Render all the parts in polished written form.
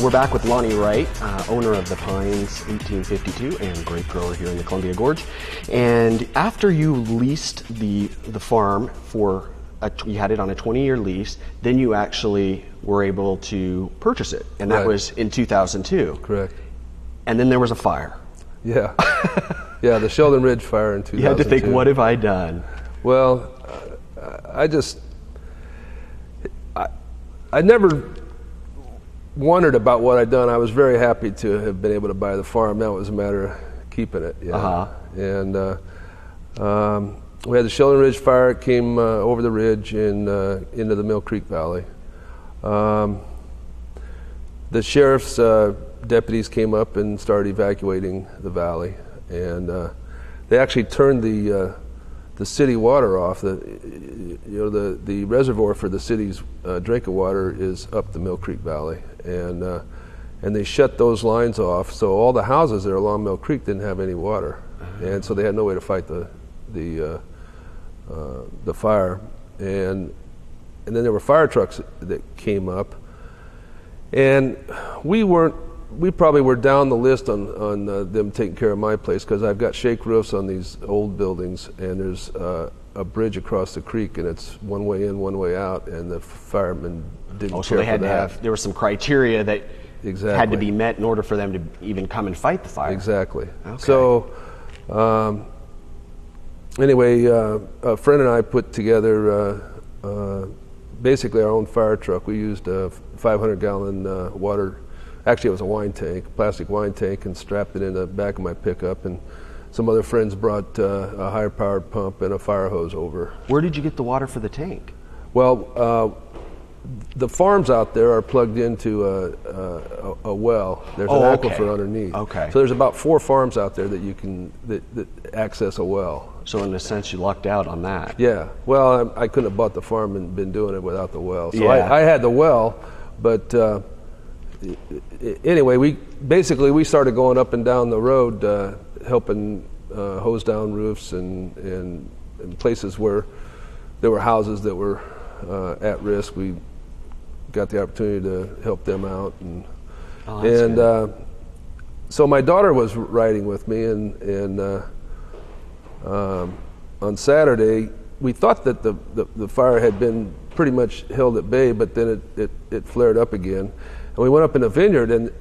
We're back with Lonnie Wright, owner of the Pines 1852 and grape grower here in the Columbia Gorge. And after you leased the farm for, you had it on a 20-year lease, then you actually were able to purchase it. And that Right. was in 2002. Correct. And then there was a fire. Yeah. Yeah, the Sheldon Ridge fire in 2002. You had to think, what have I done? Well, I never wondered about what I'd done. I was very happy to have been able to buy the farm. Now it was a matter of keeping it. Yeah. Uh-huh. And we had the Sheldon Ridge fire. It came over the ridge and into the Mill Creek Valley. The sheriff's deputies came up and started evacuating the valley, and they actually turned the city water off. The reservoir for the city's drinking water is up the Mill Creek Valley, and they shut those lines off. So all the houses that are along Mill Creek didn't have any water, and so they had no way to fight the fire. And then there were fire trucks that came up, and we probably were down the list on them taking care of my place, because I've got shake roofs on these old buildings, and there's a bridge across the creek, and it's one way in, one way out, and the firemen didn't care So they had for to that. there were some criteria that Exactly. had to be met in order for them to even come and fight the fire. Exactly. Okay. So anyway, a friend and I put together basically our own fire truck. We used a 500-gallon water. Actually, it was a wine tank, plastic wine tank, and strapped it in the back of my pickup. And some other friends brought a higher-powered pump and a fire hose over. Where did you get the water for the tank? Well, the farms out there are plugged into a well. There's an aquifer underneath. Okay. So there's about 4 farms out there that you can that access a well. So in a sense, you lucked out on that. Yeah. Well, I couldn't have bought the farm and been doing it without the well. So Yeah. I had the well, but anyway, we started going up and down the road, helping hose down roofs and places where there were houses that were at risk. We got the opportunity to help them out, and so my daughter was riding with me, and on Saturday we thought that the fire had been pretty much held at bay, but then it flared up again. And we went up in the vineyard, and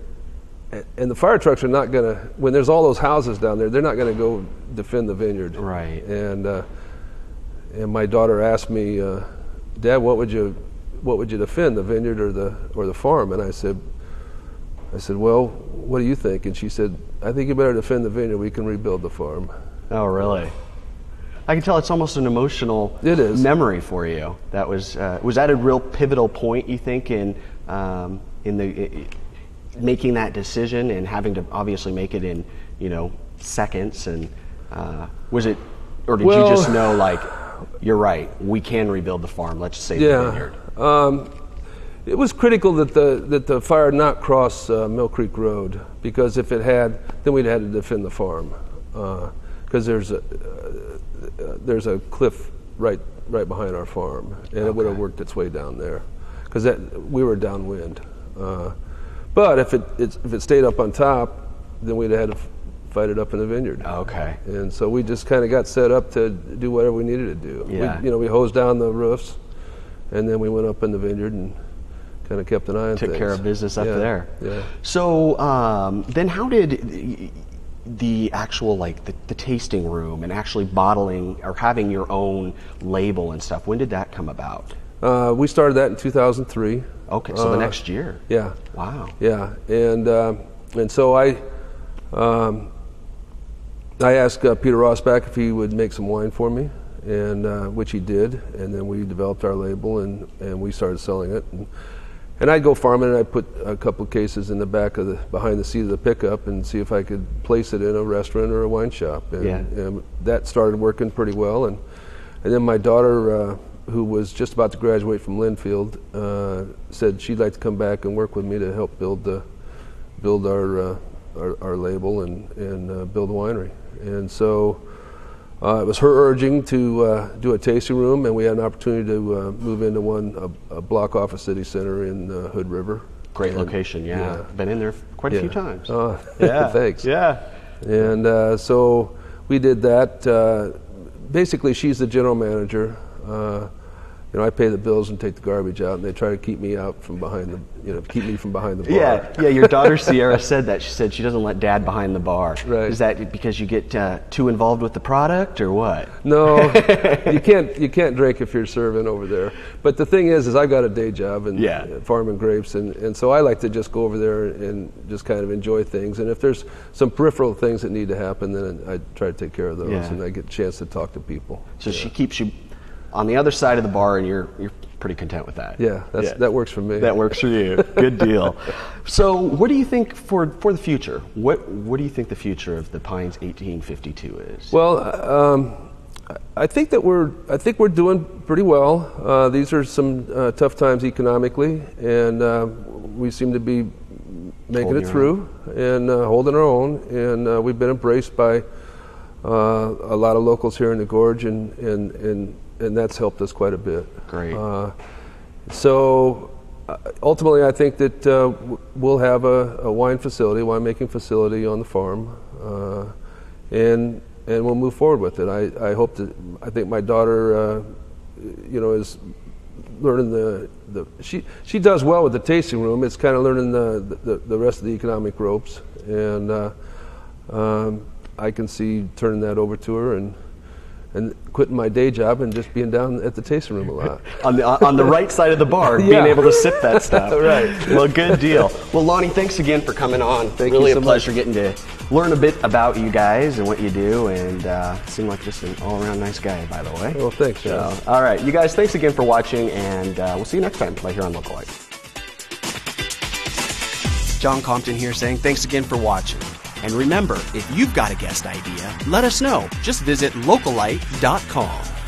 the fire trucks are not going to, when there's all those houses down there, they're not going to go defend the vineyard. Right. And my daughter asked me, Dad, what would you defend, the vineyard or the farm? And I said, well, what do you think? And she said, I think you better defend the vineyard. We can rebuild the farm. Oh, really? I can tell it's almost an emotional memory for you. That was that a real pivotal point, you think, in making that decision and having to obviously make it in seconds? And was it, or did you just know, like, you're right, we can rebuild the farm, let's save the vineyard? It was critical that the fire not cross Mill Creek Road, because if it had, then we'd had to defend the farm, because there's a cliff right behind our farm, and it would have worked its way down there, because we were downwind. But if it stayed up on top, then we'd have had to fight it up in the vineyard. Okay. And so we just kind of got set up to do whatever we needed to do. Yeah. We hosed down the roofs, and then we went up in the vineyard and kind of kept an eye on things. Took care of business up there. Yeah. So then how did the actual, like, the tasting room and actually bottling or having your own label and stuff, when did that come about? We started that in 2003. Okay, so the next year. Yeah. Wow. Yeah, and so I asked Peter Rossback if he would make some wine for me, and which he did, and then we developed our label, and we started selling it. And I'd go farming, and I'd put a couple of cases in the back behind the seat of the pickup, and see if I could place it in a restaurant or a wine shop. And that started working pretty well. And then my daughter, who was just about to graduate from Linfield, said she'd like to come back and work with me to help build our label and build a winery. And so it was her urging to do a tasting room, and we had an opportunity to move into a block off a city center in Hood River. Great location, yeah. Been in there quite a few times. Oh, yeah. Thanks. Yeah. And so we did that. Basically, she's the general manager. I pay the bills and take the garbage out, and they try to keep me out from behind keep me from behind the bar. Yeah. Your daughter Sierra said that. She said she doesn't let Dad behind the bar. Right. Is that because you get too involved with the product, or what? No, you can't drink if you're serving over there. But the thing is I got a day job and farming grapes, and so I like to just go over there and just kind of enjoy things. And if there's some peripheral things that need to happen, then I try to take care of those, and I get a chance to talk to people. So she keeps you on the other side of the bar, and you're pretty content with that. Yeah, that works for me. That works for you. Good deal. So, what do you think for the future? What do you think the future of the Pines 1852 is? Well, I think we're doing pretty well. These are some tough times economically, and we seem to be making it through and holding our own. And we've been embraced by a lot of locals here in the gorge, and that's helped us quite a bit. Great. So ultimately, I think that we'll have a winemaking facility on the farm, and we'll move forward with it. I think my daughter, is learning she does well with the tasting room. It's kind of learning the rest of the economic ropes, and I can see turning that over to her and quitting my day job and just being down at the tasting room a lot. on the right side of the bar, being able to sip that stuff. Right. Well, good deal. Well, Lonnie, thanks again for coming on. Thank really you so a pleasure much. Getting to learn a bit about you guys and what you do, and seem like just an all-around nice guy, by the way. Well, thanks, John. So, all right, you guys, thanks again for watching, and we'll see you next time right here on Localite. John Compton here saying thanks again for watching. And remember, if you've got a guest idea, let us know. Just visit localite.com.